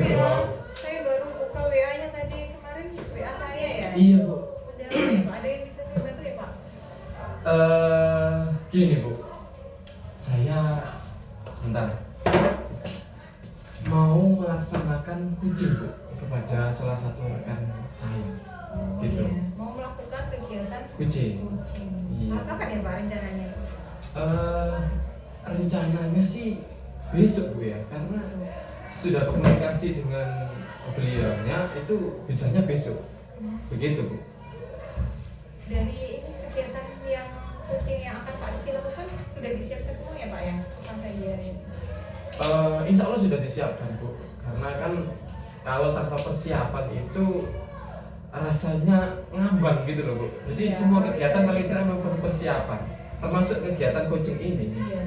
Iya, Wow. saya baru buka WA-nya tadi kemarin, WA saya ya. Iya Bu. Ada apa ya Pak? Ada yang bisa saya bantu ya Pak? Gini Bu, saya sebentar mau melaksanakan kucing Bu kepada salah satu rekan saya. Oh, Gitu. iya. Mau melakukan kegiatan Kucing. Iya. Kapan ya Pak rencananya? Rencananya sih besok Bu ya, karena sudah komunikasi dengan beliaunya itu bisanya besok. Begitu Bu. Dari ini kegiatan yang kucing yang akan Pak Rizky lakukan sudah disiapkan semua ya Pak ya? Apa saja ya? Insya Allah sudah disiapkan Bu, karena kan kalau tanpa persiapan itu rasanya ngambang gitu loh Bu. Jadi Iya, semua harus kegiatan ada paling tidak memang perlu persiapan, termasuk kegiatan coaching ini. Iya.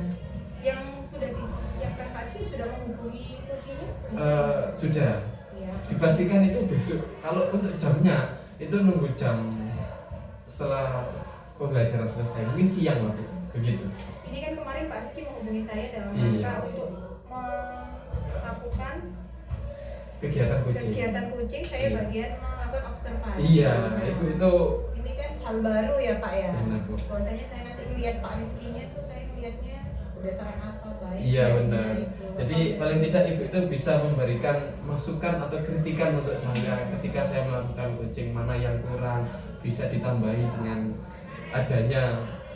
Yang sudah disiapkan Pak Rizky sudah menghubungi kucingnya? Sudah Iya. dipastikan itu besok. Kalau untuk jamnya itu nunggu jam setelah pembelajaran selesai, mungkin siang lah Bu. Begitu. Ini kan kemarin Pak Rizky menghubungi saya dalam Iya. rangka untuk melakukan Kegiatan coaching. kegiatan kucing, saya Iya. bagian melakukan observasi. Iya, Nah, itu ini kan hal baru ya Pak ya. benar Bu. Bahwasanya saya nanti ngelihat Pak Rizky-nya tuh saya ngelihatnya berdasarkan apa baik. Iya baiknya benar. gitu. Jadi Apa- paling tidak ibu itu bisa memberikan masukan atau kritikan untuk saya ketika saya melakukan coaching, mana yang kurang bisa ditambahi dengan adanya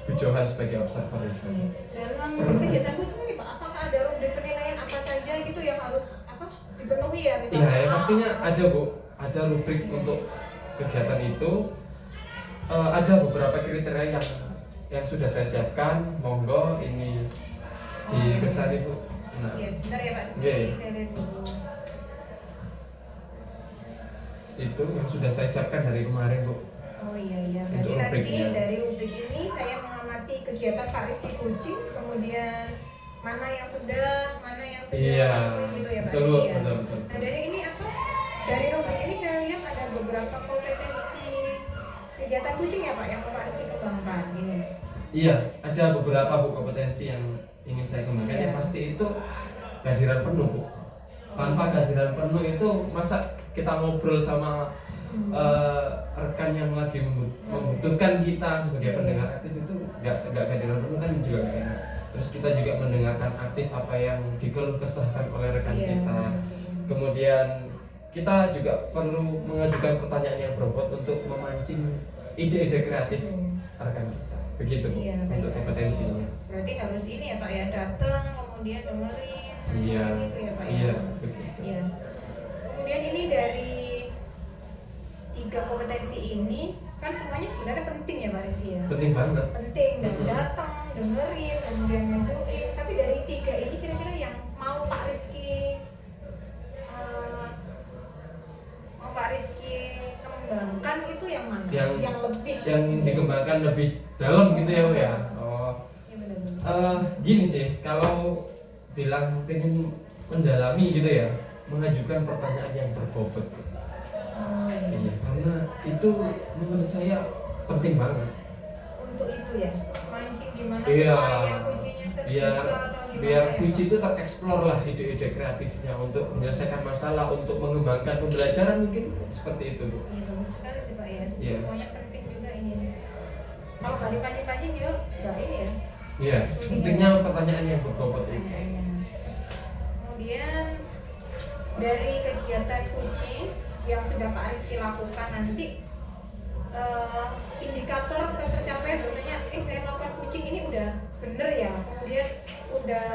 Bu Johan sebagai observer itu. Dalam kegiatan kucing ini Pak, apakah ada rubrik penilaian apa saja gitu yang harus apa dipenuhi ya misalnya? Iya, ya, pastinya ada Bu, ada rubrik untuk kegiatan itu. Ada beberapa kriteria yang sudah saya siapkan. Monggo ini dikersani Bu. Nah, Iya, sebentar ya Pak. Iya. Saya lihat dulu. itu yang sudah saya siapkan dari kemarin Bu. Oh iya iya. Berarti Untuk nanti rubriknya. dari rubrik ini saya mengamati kegiatan Pak Rizky kucing, kemudian mana yang sudah, mana yang sudah Iya, memenuhi gitu ya Pak betul, Rizky ya. betul, betul. Nah dari ini apa? Dari rubrik ini saya lihat ada beberapa kompetensi kegiatan kucing ya Pak yang Pak Rizky kembangkan ini. Iya, ada beberapa Bu kompetensi yang ingin saya kembangkan. Iya. Yang pasti itu kehadiran penuh Bu. Tanpa kehadiran penuh itu masa kita ngobrol sama rekan yang lagi membutuhkan kita sebagai pendengar aktif itu nggak kehadiran penuh kan juga nggak enak. Terus kita juga mendengarkan aktif apa yang dikeluh kesahkan oleh rekan Iya. kita. Kemudian kita juga perlu mengajukan pertanyaan yang berbobot untuk memancing ide-ide kreatif rekan kita. Begitu Bu, Iya, untuk baik, kompetensinya. Berarti harus ini ya Pak ya, datang kemudian dengerin. Iya, gitu ya Pak ya. iya, begitu. Iya. Kemudian ini dari 3 kompetensi ini kan semuanya sebenarnya penting ya Pak Rizky ya. Penting banget. Penting dan Mm-mm. datang, dengerin, kemudian ngajuin. Tapi dari 3 ini kira-kira yang mau Pak Rizky kembangkan itu yang mana? Yang- lebih Yang dikembangkan lebih dalam gitu ya Bu ya. Oh, Iya, benar-benar. gini sih, kalau bilang pengen mendalami gitu ya, mengajukan pertanyaan yang berbobot. Oh, iya. Iya, karena itu menurut saya penting banget. Untuk itu ya, mancing gimana Iya. supaya kuncinya terbuka Biar atau gimana biar ya? kunci itu tereksplor lah ide-ide kreatifnya untuk menyelesaikan masalah, untuk mengembangkan pembelajaran mungkin seperti itu Bu. Iya, bagus sekali sih Pak ya. Iya. Semuanya penting juga ini. Kalau nggak dipancing-pancing juga nggak ini ya. Iya, pentingnya pertanyaan yang berbobot itu. Iya. Kemudian dari kegiatan kucing yang sudah Pak Rizky lakukan nanti indikator ketercapaian biasanya saya melakukan kucing ini udah bener ya, kemudian udah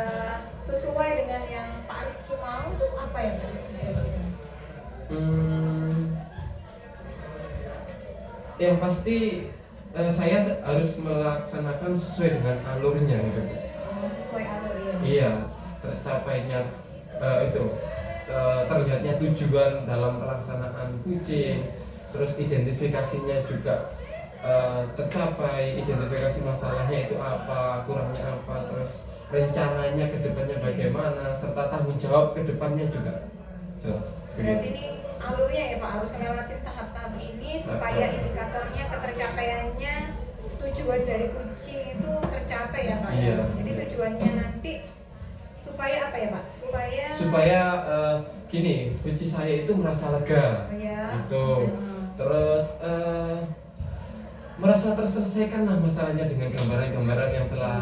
sesuai dengan yang Pak Rizky mau tuh apa ya Pak Rizky kira-kira? Yang pasti saya harus melaksanakan sesuai dengan alurnya gitu. Sesuai alur ya. Iya, tercapainya itu terlihatnya tujuan dalam pelaksanaan kucing, terus identifikasinya juga tercapai, identifikasi masalahnya itu apa, kurangnya apa, terus rencananya ke depannya bagaimana, serta tanggung jawab ke depannya juga jelas. Berarti ini alurnya ya Pak harus ngelewatin tahap-tahap ini supaya indikatornya ketercapaiannya tujuan dari kucing itu tercapai ya Pak Iya. ya. Jadi tujuannya nanti supaya apa ya Pak? Supaya Supaya gini, kunci saya itu merasa lega, Oh ya. gitu. Terus merasa terselesaikan lah masalahnya dengan gambaran-gambaran yang telah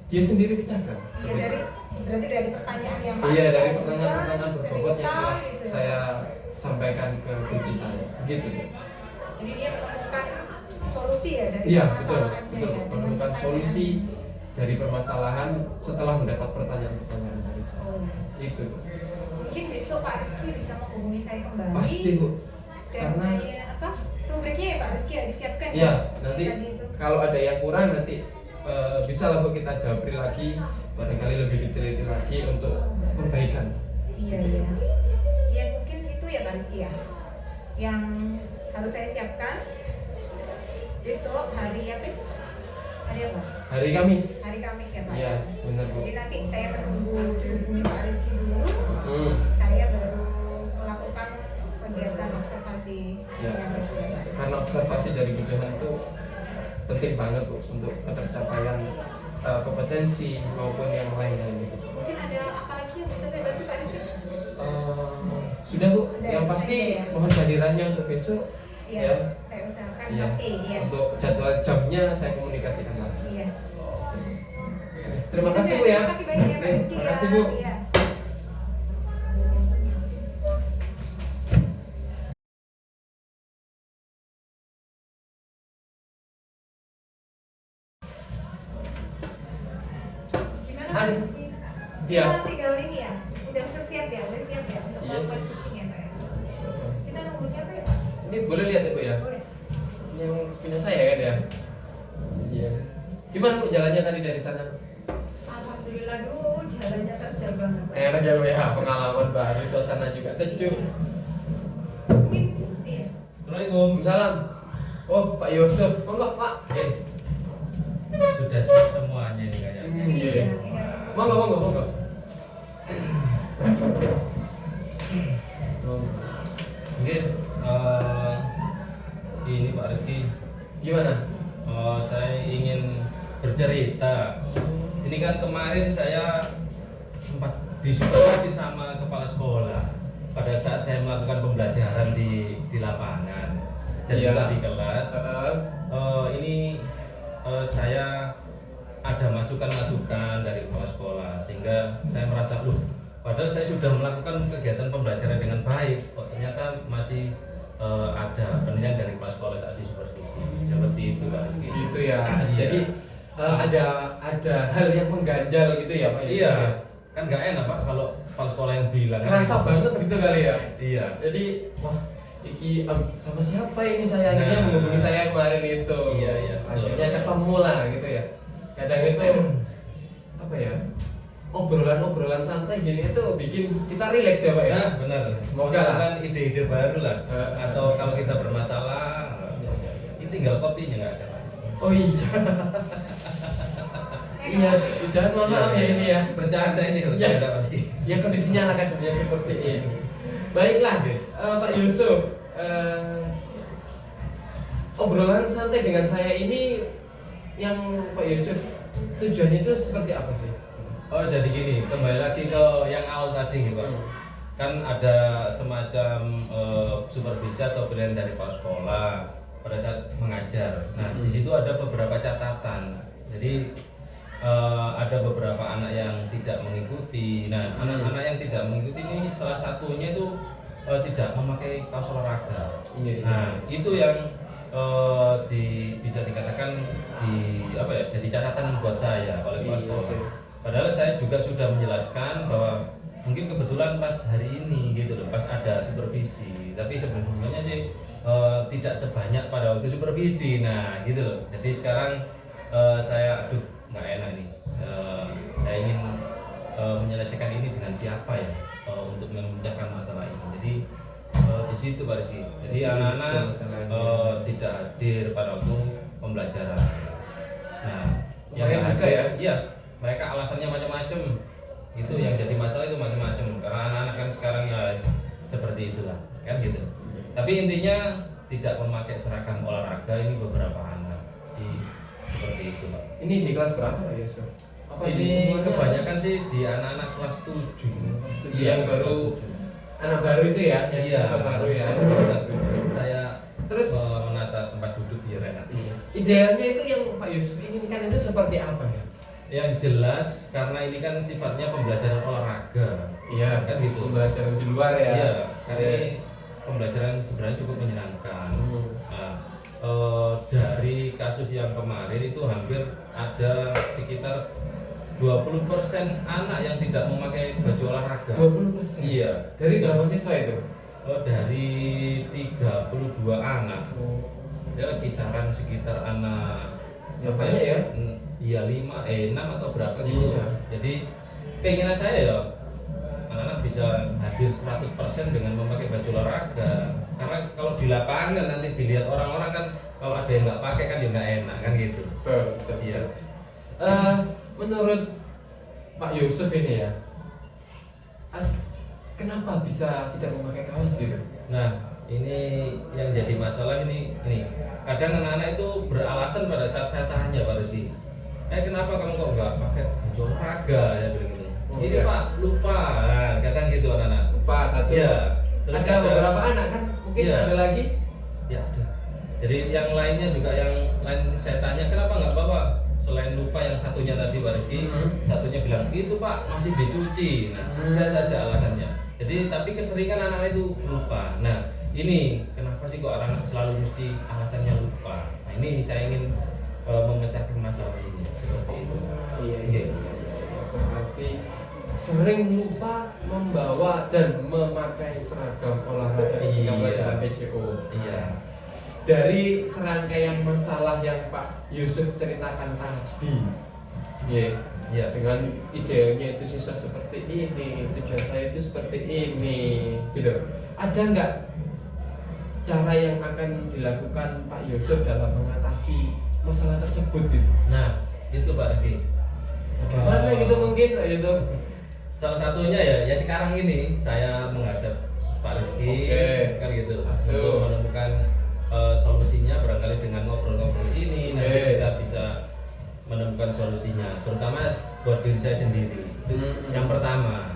dia sendiri pecahkan. Iya, berarti dari pertanyaan yang Iya, dari juga, pertanyaan-pertanyaan berbobot yang cerita, telah gitu ya. saya sampaikan ke kunci saya, gitu. Jadi dia menemukan solusi ya dari Iya, betul, permasalahannya betul. ya, dengan Menemukan pertanyaan. solusi dari permasalahan setelah mendapat pertanyaan-pertanyaan dari saya. Oh. Itu. Mungkin besok Pak Rizky bisa menghubungi saya kembali. Pasti, Bu. Dan Karena saya apa? Rubriknya ya Pak Rizky ya disiapkan. ya, nanti Tadi itu. kalau ada yang kurang nanti bisa lah Bu kita jawabri lagi, barangkali lebih detail lagi untuk perbaikan. Iya iya. Ya mungkin itu ya Pak Rizky ya. Yang harus saya siapkan besok hari apa? Hari apa? Hari Kamis. Hari Kamis ya Pak. Iya, benar Bu. Jadi nanti saya menunggu dihubungi Pak Rizky dulu. Hmm. Saya baru melakukan kegiatan observasi. Siap, yang siap. itu ya, Pak Rizky. Karena observasi dari Bu Johan itu penting banget Bu untuk ketercapaian kompetensi maupun yang lainnya gitu. Mungkin ada apa lagi yang bisa saya bantu Pak Rizky? Sudah Bu, Sudah, yang itu pasti saja ya. mohon kehadirannya untuk besok. Iya, Ya. saya usahakan Iya. pasti ya. Untuk jadwal jamnya saya komunikasikan lagi. Iya. Terima kasih Bu ya. Terima kasih banyak ya Pak Oke, Rizky terima ya. kasih Bu. Iya. Gimana Pak An- Rizky? Iya. Kita tinggal ini ya. Udah siap ya, udah siap ya untuk Iya, melakukan siap. kucing ya Pak ya. Kita nunggu siapa ya Pak? Ini boleh lihat ya Bu ya. Boleh. Yang punya saya kan ya. Iya. Gimana Bu jalannya tadi dari sana? Alhamdulillah duh, jalannya terjal banget. Pak. Enak ya Bu ya, pengalaman baru, suasana juga sejuk. Mungkin iya. Assalamualaikum. Salam. Oh Pak Yusuf, monggo Pak. Sudah siap semuanya ini kayaknya. Iya. Monggo monggo monggo. Mungkin ini Pak Rizky, Gimana? saya ingin bercerita. Ini kan kemarin saya sempat disupervisi sama kepala sekolah pada saat saya melakukan pembelajaran di lapangan dan Iya. juga di kelas. Ini saya ada masukan-masukan dari kepala sekolah sehingga saya merasa padahal saya sudah melakukan kegiatan pembelajaran dengan baik, kok ternyata masih ada penilaian dari kepala sekolah saat disupervisi. Seperti itu Pak Rizky. Gitu ya. Iya. Jadi ada hal yang mengganjal gitu ya Pak Yusuf Iya, ya? kan nggak enak Pak kalau kepala sekolah yang bilang. Kerasa banget gitu kali ya. Iya. Jadi wah iki sama siapa ini saya akhirnya Nah. menghubungi saya kemarin itu. Iya, iya, betul. Akhirnya ketemu lah gitu ya. Kadang itu apa ya? Obrolan-obrolan santai gini itu bikin kita rileks ya Pak ya. Nah, benar. Semoga lah. Kan ide-ide baru lah. Atau kalau kita bermasalah, Ya, ya, ya. ini tinggal kopinya nggak ada Pak Rizky. Oh iya. Iya, jangan mohon maaf ya ini ya. Bercanda ini Ya. bercanda Pak Rizky. Ya kondisinya anak kadernya seperti ini. Baiklah, Pak Yusuf, obrolan santai dengan saya ini yang Pak Yusuf tujuannya itu seperti apa sih? Oh jadi gini, kembali lagi ke yang awal tadi nih Pak. Kan ada semacam supervisi atau penilaian dari kepala sekolah pada saat mengajar. Nah di situ ada beberapa catatan. Jadi ada beberapa anak yang tidak mengikuti. Nah anak-anak yang tidak mengikuti ini salah satunya itu tidak memakai kaos olahraga. Iya, iya. Nah itu yang bisa dikatakan jadi catatan buat saya oleh kepala Iya, sekolah. sih. Padahal saya juga sudah menjelaskan bahwa mungkin kebetulan pas hari ini gitu loh, pas ada supervisi. Tapi sebelumnya sih tidak sebanyak pada waktu supervisi. Nah gitu loh. Jadi sekarang saya nggak enak nih. Saya ingin menyelesaikan ini dengan siapa ya untuk memecahkan masalah ini. Jadi di situ Pak Rizky. Jadi anak-anak tidak hadir pada waktu pembelajaran. Nah, yang Lumayan juga hadir, ya? iya, mereka alasannya macam-macam. Itu yang jadi masalah itu macam-macam. Karena anak-anak kan sekarang ya seperti itulah, kan gitu. Tapi intinya tidak memakai seragam olahraga ini beberapa anak. Jadi seperti itu Pak. Ini di kelas berapa Pak Yusuf? Apa di Ini semuanya? kebanyakan sih di anak-anak kelas 7. Yang baru anak baru itu ya, yang Iya. siswa baru ya. Saya Terus menata tempat duduk biar enak. idealnya itu yang Pak Yusuf inginkan itu seperti apa ya? Yang jelas karena ini kan sifatnya pembelajaran olahraga. Iya, Kan gitu. pembelajaran di luar ya. Iya, karena ini pembelajaran sebenarnya cukup menyenangkan. Nah, dari kasus yang kemarin itu hampir ada sekitar 20% anak yang tidak memakai baju olahraga. 20%. Iya. Dari berapa siswa itu? Dari 32 anak. Ya kisaran sekitar anak Ya, banyak ya? Iya 6 atau berapa gitu. Iya. Jadi keinginan saya ya anak-anak bisa hadir 100% dengan memakai baju olahraga. Karena kalau di lapangan nanti dilihat orang-orang kan kalau ada yang nggak pakai kan ya nggak enak kan gitu. Betul. Iya. Menurut Pak Yusuf ini ya, kenapa bisa tidak memakai kaos gitu? Nah, ini yang jadi masalah ini. Kadang anak-anak itu beralasan pada saat saya tanya Pak Rizky, kenapa kamu kok nggak pakai baju olahraga ya bilang gitu. Ini iya. Pak lupa, nah, kadang gitu anak-anak. Lupa satu. Iya. Terus Ada beberapa anak kan, mungkin Iya. ada lagi. Ya ada. Jadi yang lainnya juga yang lain saya tanya kenapa nggak bawa selain lupa yang satunya tadi Pak Rizky, satunya bilang itu Pak masih dicuci. Nah, ada saja alasannya. Jadi tapi keseringan anak itu lupa. Nah, ini kenapa sih kok orang selalu mesti alasannya lupa? Nah, ini saya ingin memecahkan masalah ini seperti itu. Iya. Berarti sering lupa membawa dan memakai seragam olahraga ketika Iya. pelajaran PJO. Iya. Dari serangkaian masalah yang Pak Yusuf ceritakan tadi, Iya. dengan idealnya itu siswa seperti ini, tujuan saya itu seperti ini, gitu. Ada nggak cara yang akan dilakukan Pak Yusuf dalam mengatasi masalah tersebut gitu? Nah, itu Pak Rizky. Gimana gitu mungkin Pak Yusuf? Salah satunya ya sekarang ini saya menghadap Pak Rizky kan gitu untuk menemukan solusinya barangkali dengan ngobrol-ngobrol ini nanti kita bisa menemukan solusinya terutama buat diri saya sendiri. Yang pertama.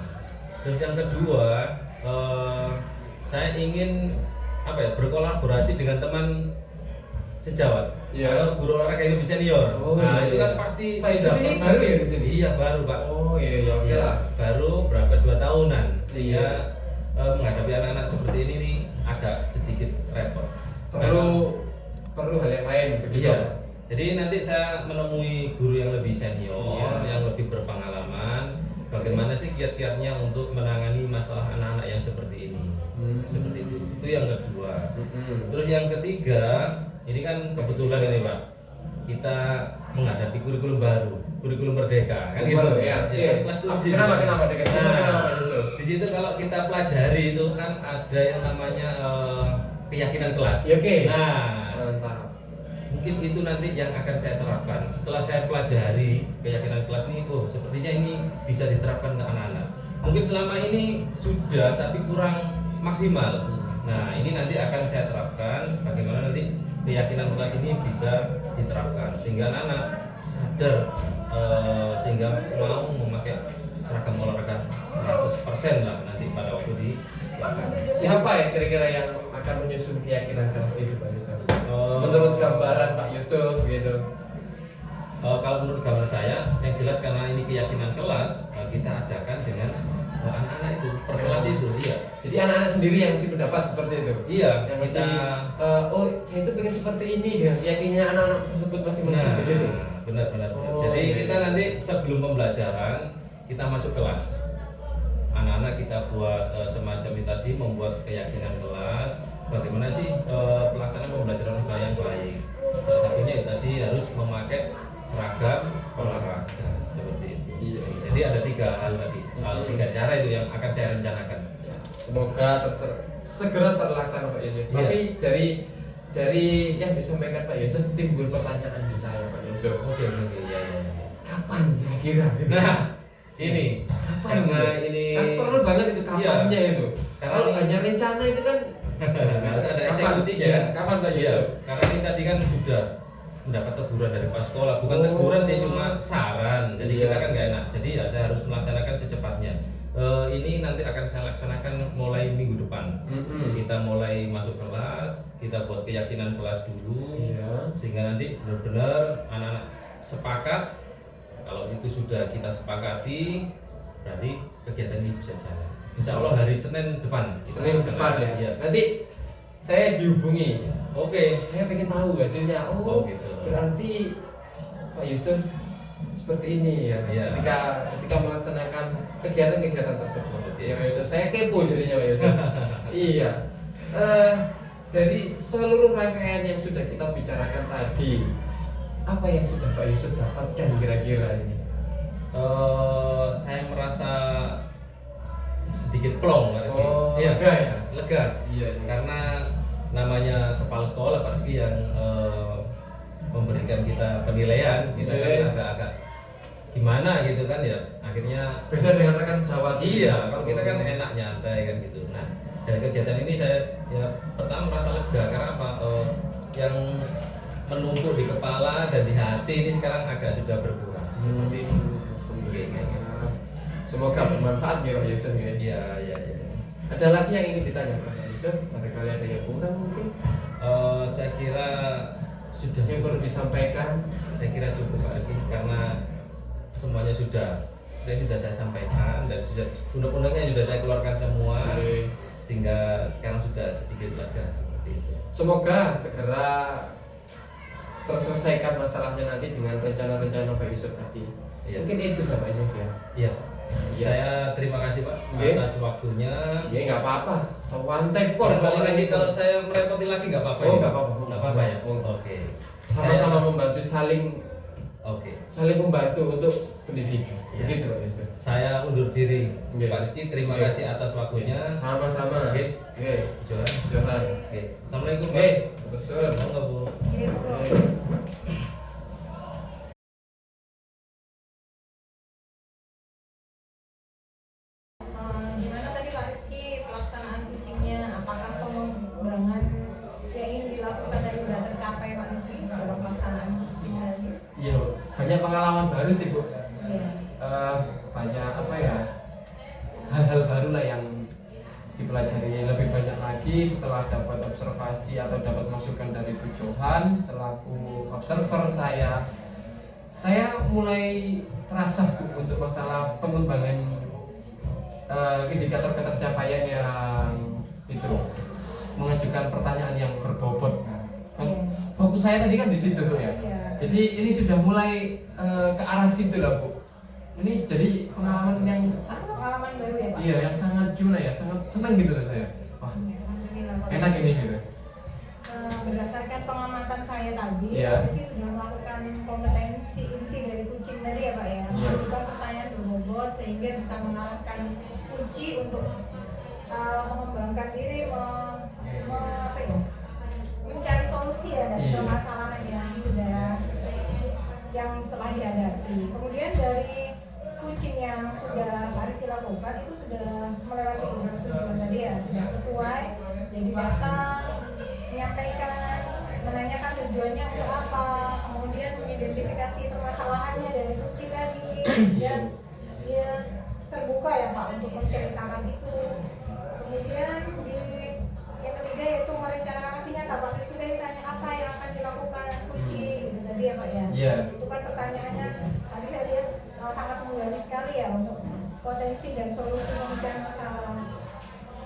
Terus yang kedua saya ingin berkolaborasi dengan teman sejawat atau guru olahraga yang lebih senior. Itu kan pasti Pak Yusuf ini baru ya di sini? Iya baru Pak. Oh iya oke lah. Baru berapa 2 tahunan. Iya. Menghadapi anak-anak seperti ini nih agak sedikit repot. Perlu hal yang lain begitu. Iya. Jadi nanti saya menemui guru yang lebih senior, yang lebih berpengalaman. Bagaimana sih kiat-kiatnya untuk menangani masalah anak-anak yang seperti ini? Seperti itu. Itu yang kedua. Terus yang ketiga, ini kan kebetulan ini Pak, kita menghadapi kurikulum baru, kurikulum merdeka, kan gitu. Ya. Kelas 7. Kenapa dekat? Nah, di situ kalau kita pelajari itu kan ada yang namanya keyakinan kelas. Ya, oke. Nah, Mantap. mungkin itu nanti yang akan saya terapkan. Setelah saya pelajari keyakinan kelas ini, sepertinya ini bisa diterapkan ke anak-anak. Mungkin selama ini sudah, tapi kurang maksimal. Nah, ini nanti akan saya terapkan. Bagaimana nanti keyakinan kelas ini bisa diterapkan sehingga anak-anak sadar, sehingga mau memakai seragam olahraga 100% lah nanti pada waktu di lapangan. Siapa ya kira-kira yang akan menyusun keyakinan kelas itu Pak Yusuf? Menurut gambaran Pak Yusuf gitu. Kalau menurut gambar saya, yang jelas karena ini keyakinan kelas, kita adakan dengan anak-anak itu per kelas itu, iya. Jadi anak-anak sendiri yang sih pendapat seperti itu. Iya, Yang kita saya itu pengen seperti ini dengan keyakinan anak-anak tersebut masing-masing begitu. benar. Oh, Jadi iya. kita nanti sebelum pembelajaran kita masuk kelas. Anak-anak kita buat semacam itu tadi, membuat keyakinan kelas. Bagaimana sih pelaksanaan pembelajaran olahraga yang baik? Salah satunya itu tadi harus memakai seragam olahraga seperti itu. Iya. Jadi ada 3 hal tadi, 3 cara itu yang akan saya rencanakan. Semoga segera terlaksana Pak Yusuf. Iya. Tapi dari yang disampaikan Pak Yusuf timbul pertanyaan di saya Pak Yusuf. Oke, ya. Kapan kira-kira? Gitu? Nah, ini Kapan? karena gitu? ini Kan perlu banget itu kapannya itu. Karena Kalau ini- hanya rencana itu kan harus ada Kapan? eksekusinya Iya, kan? kapan, Pak Iya, Yusuf? karena ini tadi kan sudah mendapat teguran dari Pak Sekolah, bukan Oh. teguran sih, cuma saran. Jadi Iya. kita kan nggak enak. Jadi ya saya harus melaksanakan secepatnya. ini nanti akan saya laksanakan mulai minggu depan. Kita mulai masuk kelas, kita buat keyakinan kelas dulu, sehingga nanti benar-benar anak-anak sepakat. Kalau itu sudah kita sepakati, berarti kegiatan ini bisa jalan. Insya Allah hari Senin depan. Senin depan ya. Nanti saya dihubungi. Oke. Saya pengen tahu hasilnya. Gitu. Berarti Pak Yusuf seperti ini ya. Ketika melaksanakan kegiatan-kegiatan tersebut. Ya Pak Yusuf, saya kepo jadinya Pak Yusuf. Iya. Dari seluruh rangkaian yang sudah kita bicarakan tadi, apa yang sudah Pak Yusuf dapatkan kira-kira ini? Saya merasa sedikit plong Pak Rizky. Lega ya? Lega. Iya. Karena namanya kepala sekolah Pak Rizky yang memberikan kita penilaian, kita kan agak-agak gimana gitu kan ya. Akhirnya beda dengan rekan sejawat. Iya, kalau kita kan enak nyantai kan gitu. Nah, dari kegiatan ini saya ya pertama merasa lega karena apa? Yang menumpuk di kepala dan di hati ini sekarang agak sudah berkurang. Seperti itu. Semoga bermanfaat ya Pak Yusuf ya. Iya. Ada lagi yang ingin ditanya Pak Yusuf? Barangkali ada yang kurang mungkin? Saya kira sudah yang perlu disampaikan. Saya kira cukup Pak Rizky karena semuanya sudah saya sampaikan dan sudah undang-undangnya sudah saya keluarkan semua. Sehingga sekarang sudah sedikit lega seperti itu. Semoga segera terselesaikan masalahnya nanti dengan rencana-rencana Pak Yusuf tadi. Iya. Mungkin itu Pak Yusuf ya. Iya. Saya terima kasih Pak atas waktunya. Iya nggak apa-apa. Sewantek pun. Kalau nanti kalau saya merepoti lagi nggak apa-apa. Oh ya? nggak apa-apa. Nggak apa-apa ya. Oke. Sama-sama membantu saling membantu untuk pendidikan. Iya. Begitu Pak Yusuf. Saya undur diri. Iya. Pak Rizky terima Iya. kasih atas waktunya. Sama-sama. Oke. Johan. Oke. Assalamualaikum Pak. Oke. Betul. Monggo Bu. Gimana tadi Pak Rizky pelaksanaan kucingnya? Apakah pengembangan yang ingin dilakukan dan sudah tercapai Pak Rizky dalam pelaksanaan kucing tadi? Iya, banyak pengalaman baru sih Bu. Iya. Banyak apa ya, hal-hal baru lah yang dipelajari lebih banyak lagi setelah dapat observasi atau dapat masukan dari Bu Johan selaku observer saya mulai terasa Bu untuk masalah pengembangan indikator ketercapaian yang itu mengajukan pertanyaan yang berbobot. Fokus saya tadi kan di situ Bu ya. Jadi ini sudah mulai ke arah situ lah Bu. Ini jadi pengalaman yang sangat Pengalaman baru ya Pak? iya, yang sangat gimana ya, sangat senang gitu loh saya. Wah, Alhamdulillah, Pak. enak ini gitu. Berdasarkan pengamatan saya tadi, Iya. Pak Rizky sudah melakukan kompetensi inti dari kucing tadi ya Pak ya, Iya. mengajukan pertanyaan berbobot sehingga bisa mengarahkan kunci untuk mengembangkan diri, apa ya, mencari solusi ya dari Iya. permasalahan yang telah dihadapi. Kemudian dari kucing yang sudah Pak Rizky lakukan itu sudah melewati beberapa tujuan tadi ya, sudah sesuai, jadi datang, menyampaikan, menanyakan tujuannya untuk apa, kemudian mengidentifikasi permasalahannya dari kucing tadi, dan dia terbuka ya Pak untuk menceritakan itu. Kemudian yang ketiga yaitu merencanakan aksi nyata. Pak Rizky tadi tanya apa yang akan dilakukan kucing gitu tadi ya Pak ya. Iya. Itu kan pertanyaannya tadi saya lihat sangat menggali sekali ya untuk potensi dan solusi pemecahan masalah.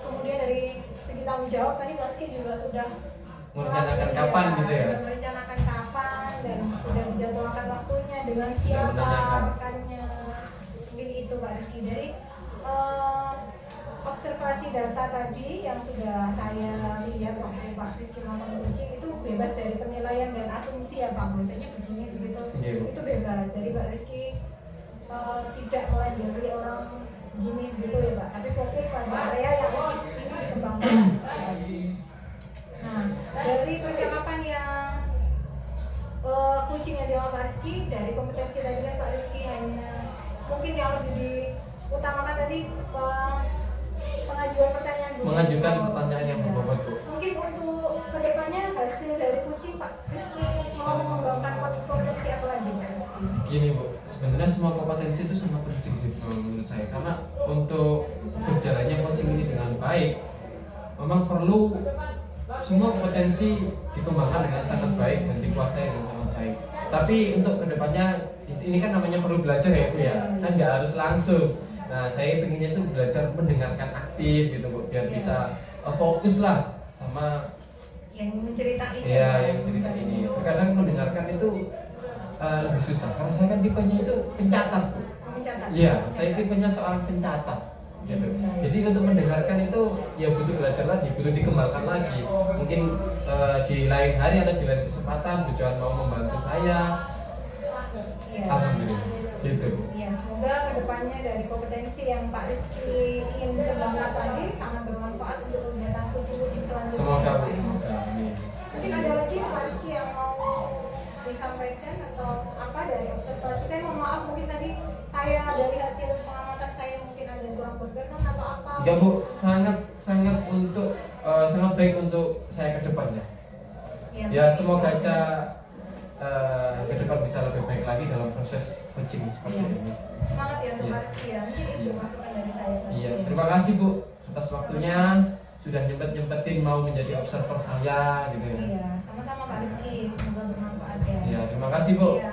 Kemudian dari segi tanggung jawab tadi Pak Rizky juga sudah Merencanakan kapan gitu ya? Sudah merencanakan kapan dan sudah dijadwalkan waktunya dengan siapa menanyakan. rekannya. Mungkin itu Pak Rizky dari observasi data tadi yang sudah saya lihat waktu Pak Rizky melakukan kucing itu bebas dari penilaian dan asumsi ya Pak, biasanya begini begitu. Iya. Itu bebas. Jadi Pak Rizky tidak melabeli orang gini gitu ya Pak, tapi fokus pada area yang ini dikembangkan Pak Rizky tadi. Nah, dari percakapan yang kucing yang dilakukan Pak Rizky, dari kompetensi tadi kan Pak Rizky hanya mungkin yang lebih diutamakan tadi pengajuan pertanyaan berbobot. Mengajukan pertanyaan yang Iya. berbobot Bu. Mungkin untuk kedepannya hasil dari kucing Pak Rizky mau mengembangkan kompetensi apa lagi Pak Rizky? Gini Bu, Sebenarnya semua kompetensi itu sangat penting sih menurut saya, karena untuk berjalannya coaching ini dengan baik memang perlu semua kompetensi dikembangkan dengan sangat baik dan dikuasai dengan sangat baik. Tapi untuk kedepannya ini kan namanya perlu belajar ya Bu ya, kan nggak harus langsung. Nah saya pengennya tuh belajar mendengarkan aktif gitu Bu, biar bisa fokus lah sama yang menceritakan ini. ya yang cerita ini. Terkadang mendengarkan itu lebih susah karena saya kan tipenya itu pencatat Bu. Mencatat. Iya, saya tipenya seorang pencatat gitu. Jadi untuk mendengarkan itu ya butuh belajar lagi, butuh dikembangkan lagi. Mungkin di lain hari atau di lain kesempatan Bu Johan mau membantu saya. Iya. Alhamdulillah. Gitu. Ya, semoga kedepannya dari kompetensi yang Pak Rizky ingin kembangkan tadi sangat bermanfaat untuk kegiatan kucing-kucing selanjutnya. Semoga ya, Bu, Pak, ya. semoga. Amin. Mungkin ada lagi Pak Rizky yang mau disampaikan atau apa dari observasi? Saya mohon maaf mungkin tadi saya dari hasil pengamatan saya mungkin ada yang kurang berkenan atau apa? Enggak Bu, sangat untuk sangat baik untuk saya ke depannya. Ya semoga aja ke depan bisa lebih baik lagi dalam proses coaching seperti Iya. ini. Semangat ya untuk Iya. Pak Rizky ya. Mungkin itu Iya. masukan dari saya Pak Iya, Rizky. terima kasih Bu atas waktunya, sudah nyempetin mau menjadi observer saya gitu ya. Iya, sama-sama Pak Rizky. Semoga bermanfaat ya. Iya, terima kasih Bu. Iya.